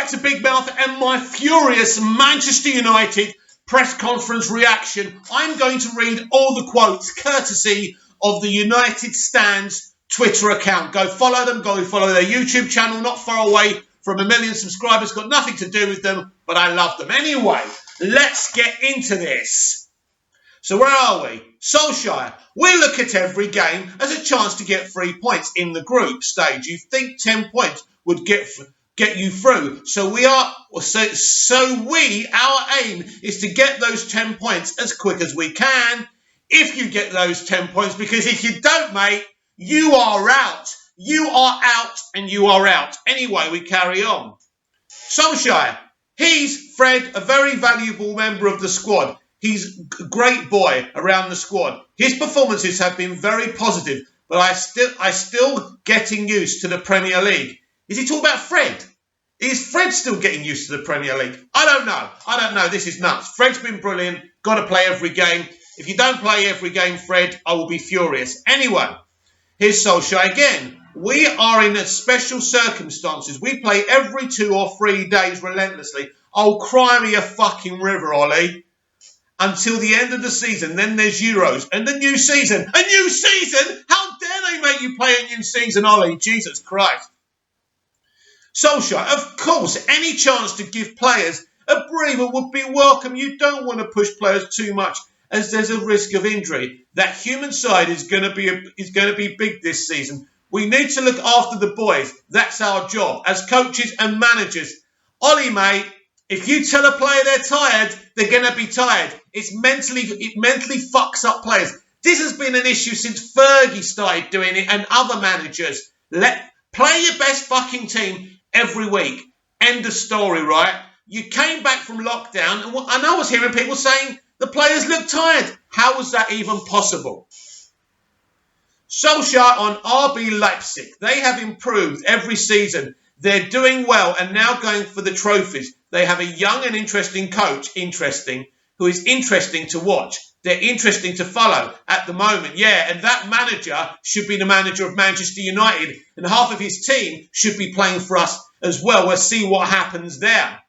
back to Big Mouth and my furious Manchester United press conference reaction. I'm going to read all the quotes courtesy of the United Stands Twitter account. Go follow them. Go follow their YouTube channel. Not far away from 1 million subscribers. Got nothing to do with them, but I love them. Anyway, let's get into this. So where are we? Solskjaer. We look at every game as a chance to get 3 points in the group stage. You think 10 points would get you through. So our aim is to get those 10 points as quick as we can. If you get those 10 points, because if you don't, mate, you are out. You are out and you are out. Anyway, we carry on. Solskjaer. He's, Fred, a very valuable member of the squad. He's a great boy around the squad. His performances have been very positive, but I still getting used to the Premier League. Is he talking about Fred? Is Fred still getting used to the Premier League? I don't know. This is nuts. Fred's been brilliant. Got to play every game. If you don't play every game, Fred, I will be furious. Anyway, here's Solskjaer again. We are in special circumstances. We play every 2 or 3 days relentlessly. Oh, cry me a fucking river, Ollie. Until the end of the season. Then there's Euros. And the new season. A new season? How dare they make you play a new season, Ollie? Jesus Christ. Solskjaer, of course, any chance to give players a breather would be welcome. You don't want to push players too much as there's a risk of injury. That human side is going to be big this season. We need to look after the boys. That's our job as coaches and managers. Ollie, mate, if you tell a player they're tired, they're going to be tired. It mentally fucks up players. This has been an issue since Fergie started doing it and other managers. Play your best fucking team every week. End of story, right? You came back from lockdown and I was hearing people saying the players look tired. How was that even possible? Solskjaer on RB Leipzig. They have improved every season. They're doing well and now going for the trophies. They have a young and interesting coach, who is interesting to watch. They're interesting to follow at the moment. Yeah, and that manager should be the manager of Manchester United. And half of his team should be playing for us as well. We'll see what happens there.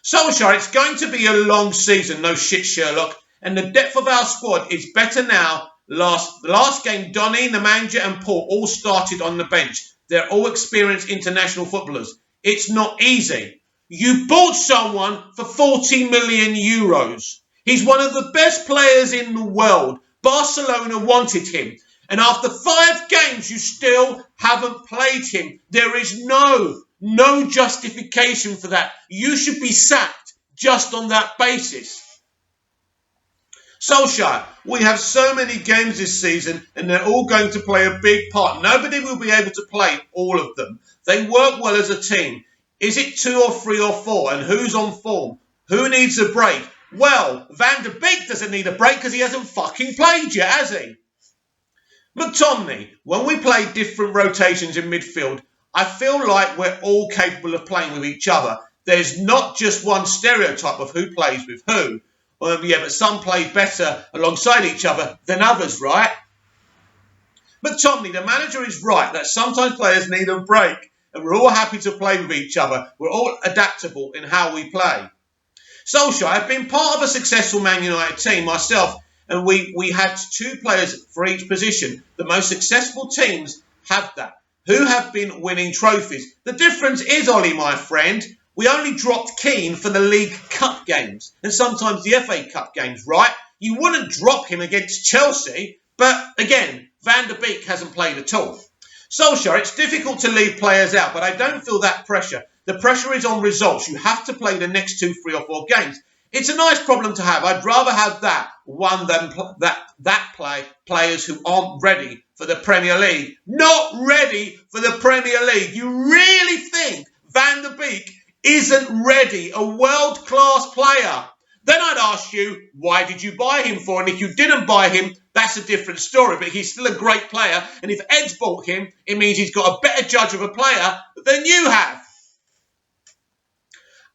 Solskjaer, it's going to be a long season. No shit, Sherlock. And the depth of our squad is better now. The last game, Donny, the manager, and Paul all started on the bench. They're all experienced international footballers. It's not easy. You bought someone for 40 million euros. He's one of the best players in the world. Barcelona wanted him. And after 5 games, you still haven't played him. There is no justification for that. You should be sacked just on that basis. Solskjaer, we have so many games this season and they're all going to play a big part. Nobody will be able to play all of them. They work well as a team. Is it 2 or 3 or 4? And who's on form? Who needs a break? Well, Van der Beek doesn't need a break because he hasn't fucking played yet, has he? McTominay, when we play different rotations in midfield, I feel like we're all capable of playing with each other. There's not just one stereotype of who plays with who. But some play better alongside each other than others, right? McTominay, the manager, is right that sometimes players need a break and we're all happy to play with each other. We're all adaptable in how we play. Solskjaer, I've been part of a successful Man United team myself, and we had 2 players for each position. The most successful teams have that, who have been winning trophies. The difference is, Ollie, my friend, we only dropped Keane for the League Cup games and sometimes the FA Cup games, right? You wouldn't drop him against Chelsea, but again, Van der Beek hasn't played at all. Solskjaer, it's difficult to leave players out, but I don't feel that pressure. The pressure is on results. You have to play the next 2, 3 or 4 games. It's a nice problem to have. I'd rather have that one than players who aren't ready for the Premier League. Not ready for the Premier League. You really think Van der Beek isn't ready, a world-class player? Then I'd ask you, why did you buy him for? And if you didn't buy him, that's a different story. But he's still a great player. And if Ed's bought him, it means he's got a better judge of a player than you have.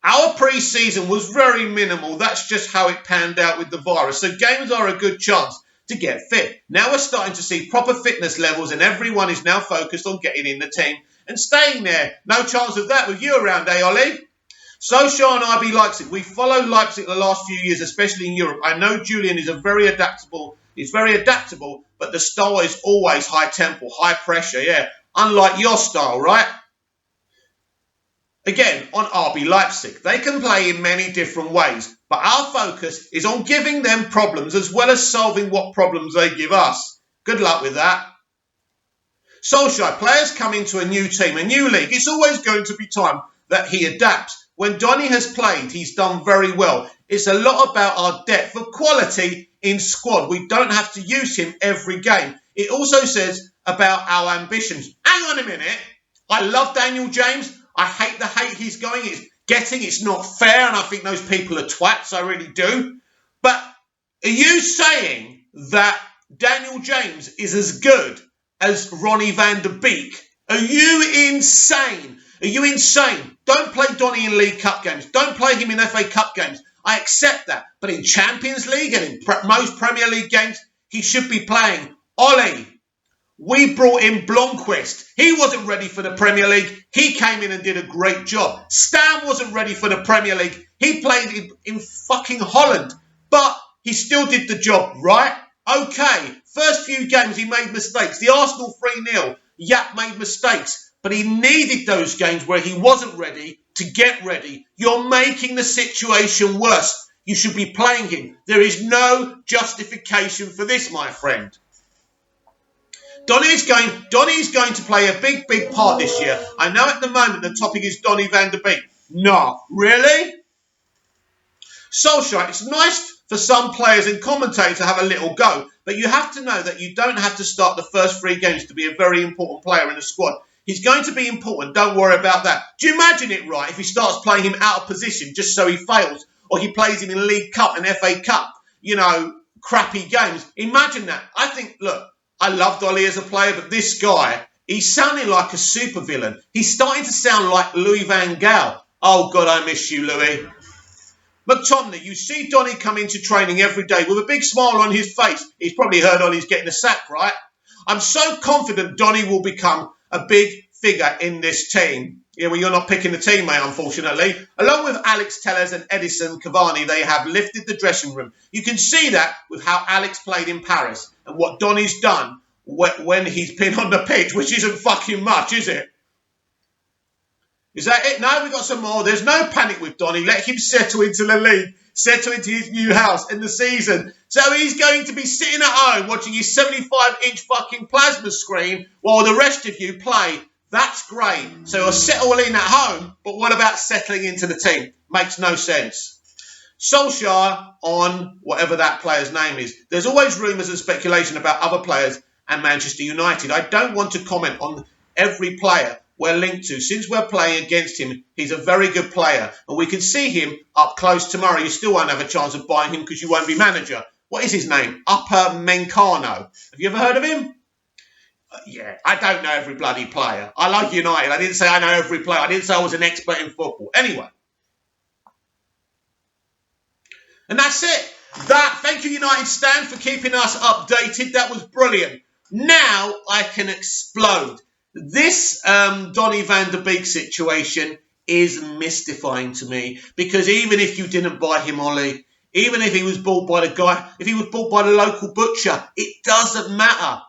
Our pre-season was very minimal. That's just how it panned out with the virus. So games are a good chance to get fit. Now we're starting to see proper fitness levels and everyone is now focused on getting in the team and staying there. No chance of that with you around, eh, Ollie? Solskjaer and RB Leipzig. We followed Leipzig the last few years, especially in Europe. I know Julian is very adaptable, but the style is always high tempo, high pressure, yeah. Unlike your style, right? Again, on RB Leipzig, they can play in many different ways, but our focus is on giving them problems as well as solving what problems they give us. Good luck with that. Solskjaer, players come into a new team, a new league. It's always going to be time that he adapts. When Donny has played, he's done very well. It's a lot about our depth of quality in squad. We don't have to use him every game. It also says about our ambitions. Hang on a minute. I love Daniel James. I hate the hate he's getting. It's not fair, and I think those people are twats. I really do. But are you saying that Daniel James is as good as Ronnie van der Beek? Are you insane? Are you insane? Don't play Donny in League Cup games. Don't play him in FA Cup games. I accept that. But in Champions League and in most Premier League games, he should be playing. Ollie, we brought in Blomqvist. He wasn't ready for the Premier League. He came in and did a great job. Stam wasn't ready for the Premier League. He played in fucking Holland. But he still did the job, right? Okay. First few games, he made mistakes. The Arsenal 3-0, Yap made mistakes. But he needed those games where he wasn't ready to get ready. You're making the situation worse. You should be playing him. There is no justification for this, my friend. Donny's going to play a big, big part this year. I know at the moment the topic is Donny van der Beek. No, really? Solskjaer, it's nice for some players and commentators to have a little go, but you have to know that you don't have to start the first 3 games to be a very important player in the squad. He's going to be important. Don't worry about that. Do you imagine it, right, if he starts playing him out of position just so he fails, or he plays him in League Cup and FA Cup, crappy games? Imagine that. I think, look, I love Dolly as a player, but this guy, he's sounding like a supervillain. He's starting to sound like Louis van Gaal. Oh, God, I miss you, Louis. McTominay, you see Donny come into training every day with a big smile on his face. He's probably heard Ollie's getting a sack, right? I'm so confident Donny will become a big figure in this team. Yeah, well, you're not picking the team, mate, unfortunately. Along with Alex Telles and Edison Cavani, they have lifted the dressing room. You can see that with how Alex played in Paris and what Donny's done when he's been on the pitch, which isn't fucking much, is it? Is that it? No, we got some more. There's no panic with Donny. Let him settle into the league, settle into his new house in the season. So he's going to be sitting at home watching his 75-inch fucking plasma screen while the rest of you play. That's great. So he'll settle in at home, but what about settling into the team? Makes no sense. Solskjaer on whatever that player's name is. There's always rumours and speculation about other players and Manchester United. I don't want to comment on every player we're linked to. Since we're playing against him, he's a very good player. And we can see him up close tomorrow. You still won't have a chance of buying him because you won't be manager. What is his name? Upper Mencano. Have you ever heard of him? Yeah, I don't know every bloody player. I like United. I didn't say I know every player. I didn't say I was an expert in football. Anyway. And that's it. Thank you, United Stand, for keeping us updated. That was brilliant. Now I can explode. This Donny van der Beek situation is mystifying to me because even if you didn't buy him, Ollie, even if he was bought by the guy, if he was bought by the local butcher, it doesn't matter.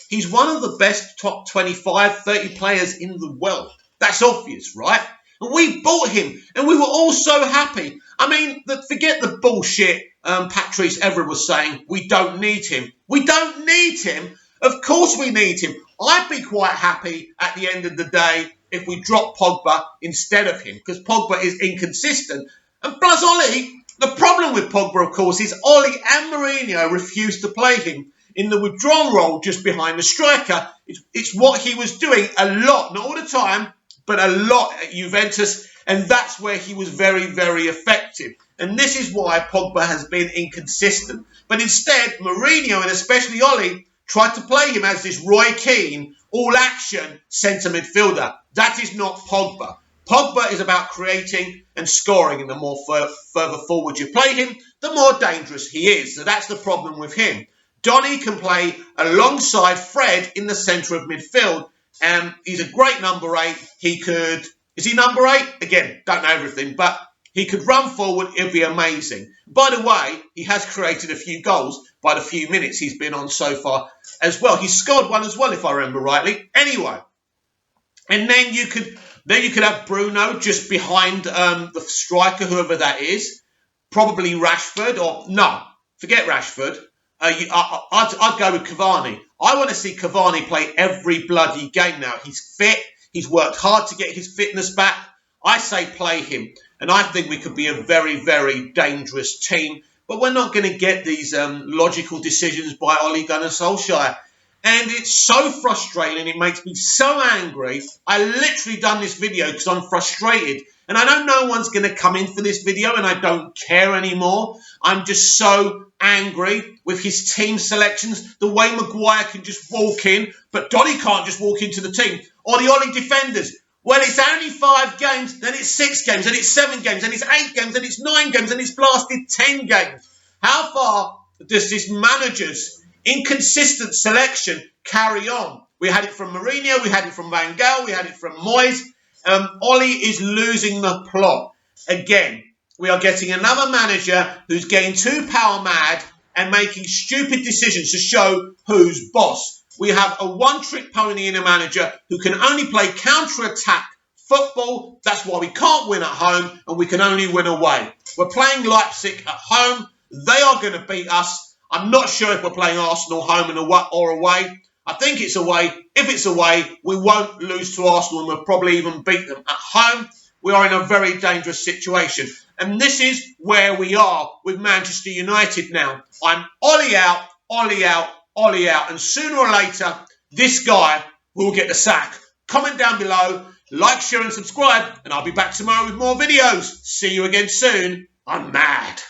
He's one of the best top 25, 30 players in the world. That's obvious, right? And we bought him and we were all so happy. I mean, forget the bullshit Patrice Evra was saying. We don't need him. We don't need him. Of course we need him. I'd be quite happy at the end of the day if we drop Pogba instead of him because Pogba is inconsistent. And plus, Ollie, the problem with Pogba, of course, is Ollie and Mourinho refused to play him in the withdrawn role just behind the striker. It's what he was doing a lot, not all the time, but a lot at Juventus. And that's where he was very, very effective. And this is why Pogba has been inconsistent. But instead, Mourinho and especially Ollie tried to play him as this Roy Keane, all-action centre midfielder. That is not Pogba. Pogba is about creating and scoring, and the more further forward you play him, the more dangerous he is. So that's the problem with him. Donny can play alongside Fred in the centre of midfield, and he's a great number 8. Is he number 8? Again, don't know everything, but He could run forward, it'd be amazing. By the way, he has created a few goals by the few minutes he's been on so far as well. He scored one as well, if I remember rightly. Anyway, and then you could have Bruno just behind the striker, whoever that is. Probably Rashford, or no, forget Rashford. I'd go with Cavani. I want to see Cavani play every bloody game now. He's fit. He's worked hard to get his fitness back. I say play him. And I think we could be a very, very dangerous team. But we're not going to get these logical decisions by Ole Gunnar Solskjaer. And it's so frustrating. It makes me so angry. I literally done this video because I'm frustrated. And I know no one's going to come in for this video, and I don't care anymore. I'm just so angry with his team selections. The way Maguire can just walk in, but Donny can't just walk into the team. Or the Ollie defenders. Well, it's only 5 games, then it's 6 games, then it's 7 games, then it's 8 games, then it's 9 games, then it's blasted 10 games. How far does this manager's inconsistent selection carry on? We had it from Mourinho, we had it from Van Gaal, we had it from Moyes. Ollie is losing the plot. Again, we are getting another manager who's getting too power mad and making stupid decisions to show who's boss. We have a one-trick pony in a manager who can only play counter-attack football. That's why we can't win at home and we can only win away. We're playing Leipzig at home. They are going to beat us. I'm not sure if we're playing Arsenal home and away. I think it's away. If it's away, we won't lose to Arsenal and we'll probably even beat them. At home, we are in a very dangerous situation. And this is where we are with Manchester United now. I'm Ollie out, Ollie out, Ollie out. And sooner or later, this guy will get the sack. Comment down below, like, share and subscribe. And I'll be back tomorrow with more videos. See you again soon. I'm mad.